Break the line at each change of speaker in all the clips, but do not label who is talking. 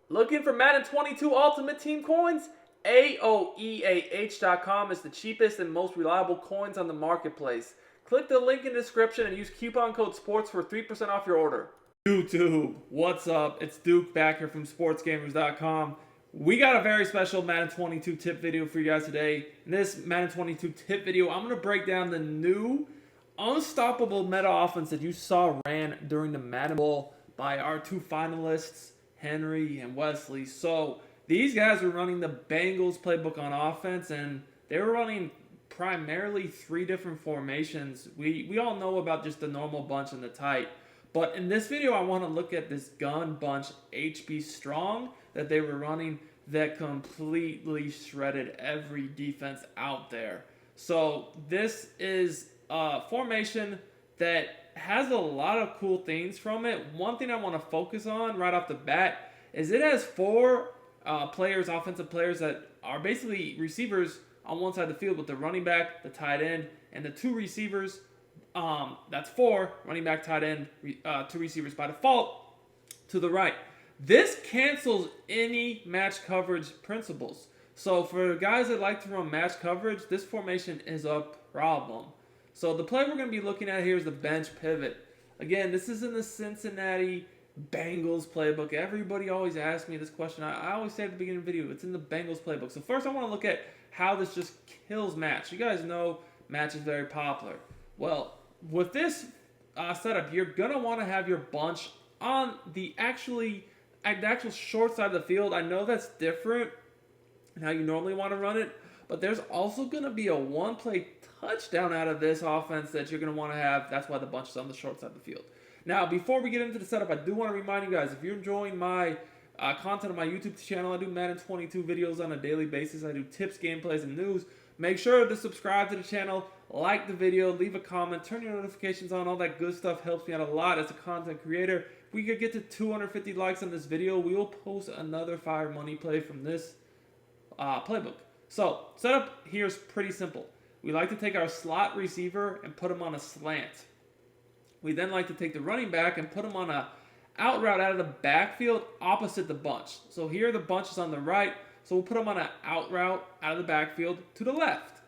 Looking for Madden 22 Ultimate Team coins? AOEAH.com is the cheapest and most reliable coins on the marketplace. Click the link in the description and use coupon code SPORTS for 3% off your order. YouTube, what's up? It's Duke back here from Sportsgamerz.com. We got a very special Madden 22 tip video for you guys today. In this Madden 22 tip video, I'm going to break down the new unstoppable meta offense that you saw ran during the Madden Bowl by our two finalists, Henry and Wesley. So these guys were running the Bengals playbook on offense, and they were running primarily three different formations. We all know about just the normal bunch and the tight. But in this video, I want to look at this gun bunch HB Strong that they were running that completely shredded every defense out there. So this is a formation that has a lot of cool things from it. One thing I want to focus on right off the bat is it has four players, offensive players, that are basically receivers on one side of the field with the running back, the tight end, and the two receivers. That's four, running back, tight end, two receivers by default to the right. This cancels any match coverage principles. So for guys that like to run match coverage, this formation is a problem. So the play we're going to be looking at here is the bench pivot. Again, this is in the Cincinnati Bengals playbook. Everybody always asks me this question. I always say at the beginning of the video, it's in the Bengals playbook. So first I want to look at how this just kills match. You guys know match is very popular. Well, with this setup, you're going to want to have your bunch on the actual short side of the field. I know that's different than how you normally want to run it, but there's also going to be a one-play touchdown out of this offense that you're going to want to have. That's why the bunch is on the short side of the field. Now, before we get into the setup, I do want to remind you guys, if you're enjoying my content on my YouTube channel, I do Madden 22 videos on a daily basis. I do tips, gameplays, and news. Make sure to subscribe to the channel, like the video, leave a comment, turn your notifications on. All that good stuff helps me out a lot as a content creator. If we could get to 250 likes on this video, we will post another fire money play from this playbook. So, setup here is pretty simple. We like to take our slot receiver and put him on a slant. We then like to take the running back and put him on a out route out of the backfield opposite the bunch. So here the bunch is on the right, so we'll put him on an out route out of the backfield to the left.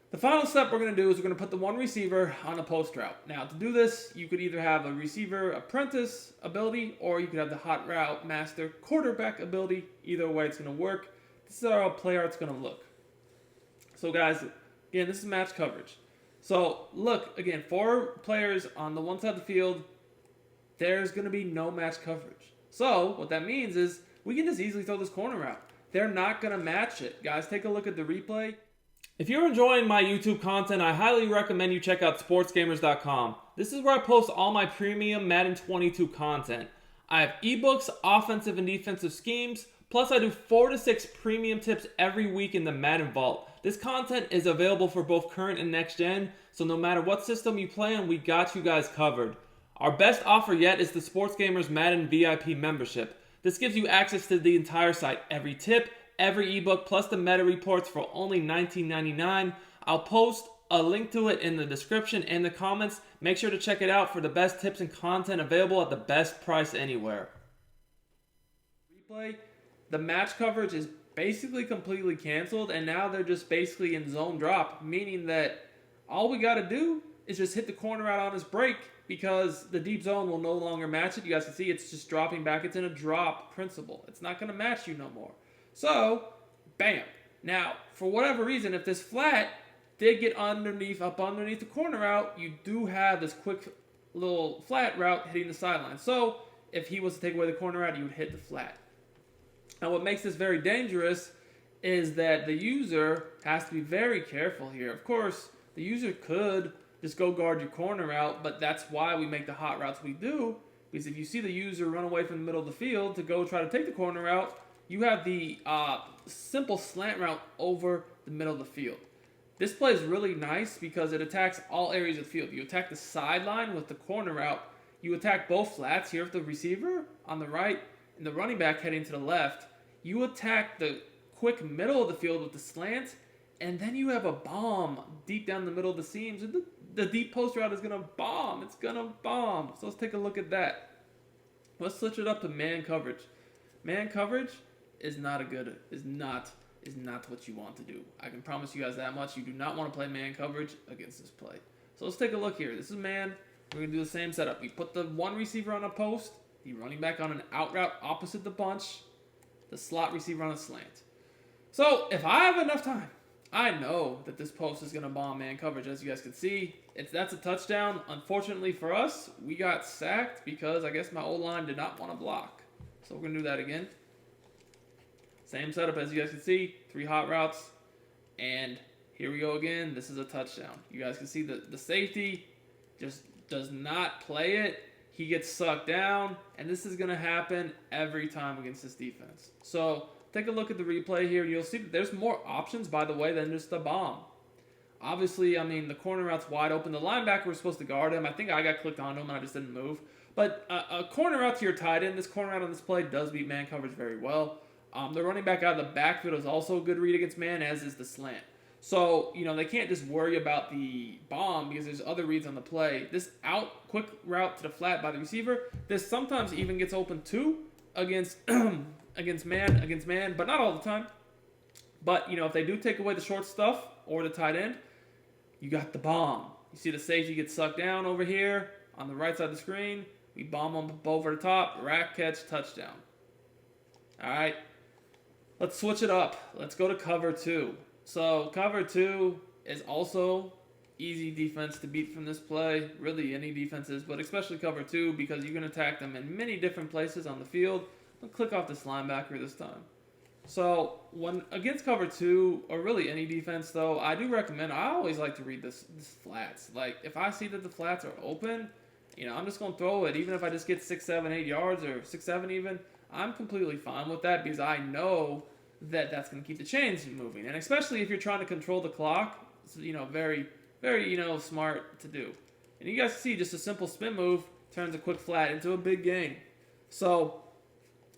The final step we're going to do is we're going to put the one receiver on a post route. Now, to do this, you could either have a receiver apprentice ability, or you could have the hot route master quarterback ability. Either way, it's going to work. This is how a play art's going to look. So, guys, again, this is match coverage. So, look, again, four players on the one side of the field. There's going to be no match coverage. So, what that means is we can just easily throw this corner out. They're not going to match it. Guys, take a look at the replay. If you're enjoying my YouTube content, I highly recommend you check out Sportsgamerz.com. This is where I post all my premium Madden 22 content. I have eBooks, offensive and defensive schemes, plus I do 4 to 6 premium tips every week in the Madden Vault. This content is available for both current and next gen, so no matter what system you play on, we got you guys covered. Our best offer yet is the Sportsgamerz Madden VIP membership. This gives you access to the entire site, every tip, every ebook, plus the meta reports for only $19.99. I'll post a link to it in the description and the comments. Make sure to check it out for the best tips and content available at the best price anywhere. Replay, the match coverage is basically completely canceled, and now they're just basically in zone drop, meaning that all we got to do is just hit the corner out on his break, because the deep zone will no longer match it. You guys can see it's just dropping back. It's in a drop principle. It's not going to match you no more. So, bam. Now, for whatever reason, if this flat did get up underneath the corner route, you do have this quick little flat route hitting the sideline. So, if he was to take away the corner route, you would hit the flat. Now, what makes this very dangerous is that the user has to be very careful here. Of course, the user could just go guard your corner route, but that's why we make the hot routes we do, because if you see the user run away from the middle of the field to go try to take the corner route, you have the simple slant route over the middle of the field. This play is really nice because it attacks all areas of the field. You attack the sideline with the corner route. You attack both flats here with the receiver on the right and the running back heading to the left. You attack the quick middle of the field with the slant, and then you have a bomb deep down the middle of the seams. The deep post route is going to bomb. It's going to bomb. So let's take a look at that. Let's switch it up to man coverage. Man coverage is not what you want to do. I can promise you guys that much. You do not want to play man coverage against this play. So let's take a look here. This is man. We're going to do the same setup. We put the one receiver on a post, the running back on an out route opposite the bunch, the slot receiver on a slant. So if I have enough time, I know that this post is going to bomb man coverage. As you guys can see, that's a touchdown. Unfortunately for us, we got sacked because I guess my O-line did not want to block. So we're going to do that again. Same setup as you guys can see, 3 hot routes, and here we go again. This is a touchdown. You guys can see the safety just does not play it. He gets sucked down, and this is going to happen every time against this defense. So take a look at the replay here, and you'll see that there's more options, by the way, than just the bomb. Obviously, I mean, the corner route's wide open. The linebacker was supposed to guard him. I think I got clicked on him, and I just didn't move. But a corner out to your tight end, this corner out on this play does beat man coverage very well. The running back out of the backfield is also a good read against man, as is the slant. So, they can't just worry about the bomb because there's other reads on the play. This quick route to the flat by the receiver, this sometimes even gets open too against against man, but not all the time. But, if they do take away the short stuff or the tight end, you got the bomb. You see the safety gets sucked down over here on the right side of the screen. We bomb them over the top, rack catch, touchdown. All right. Let's switch it up. Let's go to cover 2. So cover 2 is also easy defense to beat from this play. Really any defenses, but especially cover 2 because you can attack them in many different places on the field. I'll click off this linebacker this time. So when against cover 2, or really any defense though, I do recommend, I always like to read this flats. Like if I see that the flats are open, I'm just going to throw it. Even if I just get 6, 7, 8 yards or 6, 7 even, I'm completely fine with that because I know that's going to keep the chains moving. And especially if you're trying to control the clock, it's, very, very, smart to do. And you guys see just a simple spin move turns a quick flat into a big gain. So,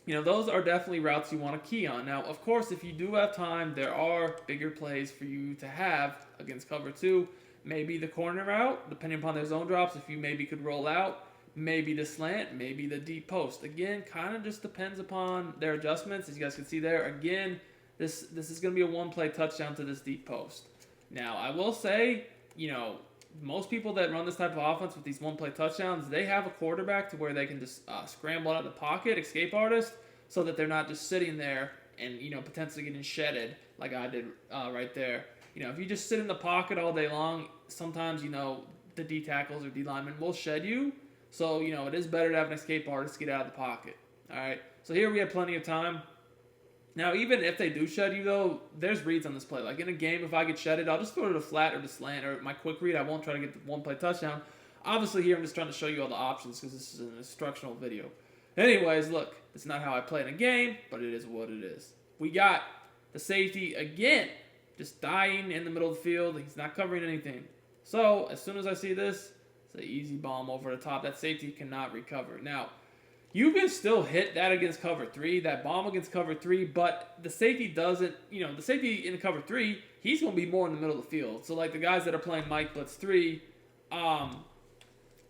those are definitely routes you want to key on. Now, of course, if you do have time, there are bigger plays for you to have against cover 2. Maybe the corner route, depending upon their zone drops, if you maybe could roll out. Maybe the slant, maybe the deep post. Again, kind of just depends upon their adjustments. As you guys can see there, again, this is going to be a one-play touchdown to this deep post. Now, I will say, most people that run this type of offense with these one-play touchdowns, they have a quarterback to where they can just scramble out of the pocket, escape artist, so that they're not just sitting there and, potentially getting shedded like I did right there. If you just sit in the pocket all day long, sometimes, the D tackles or D linemen will shed you. So, it is better to have an escape artist get out of the pocket. All right. So here we have plenty of time. Now, even if they do shed you, though, there's reads on this play. Like in a game, if I get shedded, I'll just throw to the flat or the slant or my quick read. I won't try to get the one-play touchdown. Obviously, here I'm just trying to show you all the options because this is an instructional video. Anyways, look, it's not how I play in a game, but it is what it is. We got the safety again, just dying in the middle of the field. He's not covering anything. So as soon as I see this, it's an easy bomb over the top. That safety cannot recover. Now, you can still hit that against cover 3, that bomb against cover 3, but the safety doesn't, the safety in cover 3, he's going to be more in the middle of the field. So, like the guys that are playing Mike Blitz 3,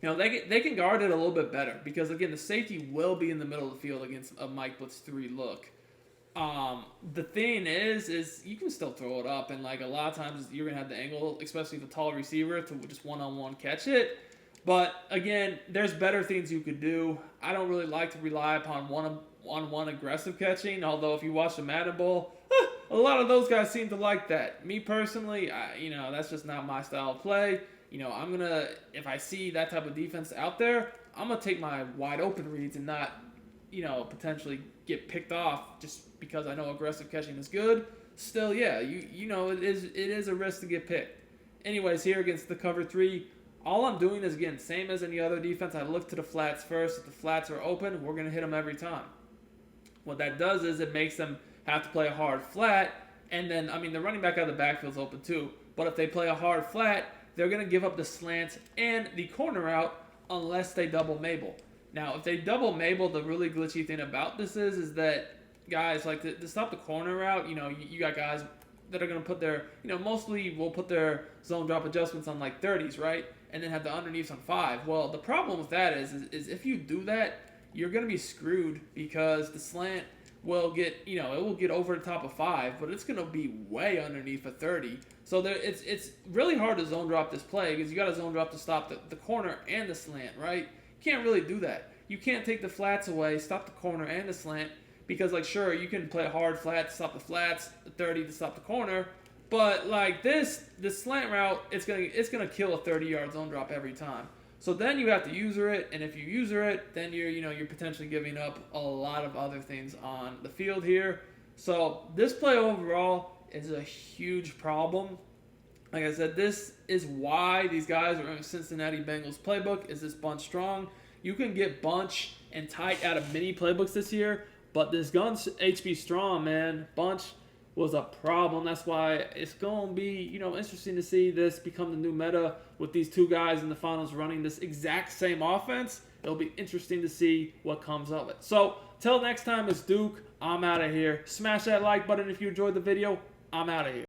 they can guard it a little bit better because, again, the safety will be in the middle of the field against a Mike Blitz 3 look. The thing is you can still throw it up, and, like, a lot of times you're going to have the angle, especially with a tall receiver, to just one-on-one catch it. But, again, there's better things you could do. I don't really like to rely upon one-on-one aggressive catching, although if you watch the Madden Bowl, a lot of those guys seem to like that. Me personally, that's just not my style of play. I'm going to, if I see that type of defense out there, I'm going to take my wide open reads and not, potentially get picked off just because I know aggressive catching is good. Still, yeah, it is a risk to get picked. Anyways, here against the cover 3, all I'm doing is, again, same as any other defense. I look to the flats first. If the flats are open, we're going to hit them every time. What that does is it makes them have to play a hard flat. And then, the running back out of the backfield is open too. But if they play a hard flat, they're going to give up the slant and the corner out unless they double Mabel. Now, if they double Mabel, the really glitchy thing about this is that guys, like, to stop the corner out, you got guys that are going to put their, mostly will put their zone drop adjustments on like 30s, right? And then have the underneaths on 5. Well, the problem with that is if you do that, you're going to be screwed because the slant, will get, it will get over the top of 5, but it's going to be way underneath a 30. So it's really hard to zone drop this play because you got to zone drop to stop the corner and the slant, right? You can't really do that. You can't take the flats away, stop the corner and the slant, because, like, sure, you can play hard flat to stop the flats, the 30 to stop the corner, but like this slant route, it's gonna kill a 30-yard zone drop every time. So then you have to user it, and if you user it, then you're potentially giving up a lot of other things on the field here. So this play overall is a huge problem. Like I said, this is why these guys are in Cincinnati Bengals playbook, is this bunch strong. You can get bunch and tight out of many playbooks this year, but this gun's HB strong, man. Bunch was a problem. That's why it's going to be, interesting to see this become the new meta with these two guys in the finals running this exact same offense. It'll be interesting to see what comes of it. So, till next time, it's Duke. I'm out of here. Smash that like button if you enjoyed the video. I'm out of here.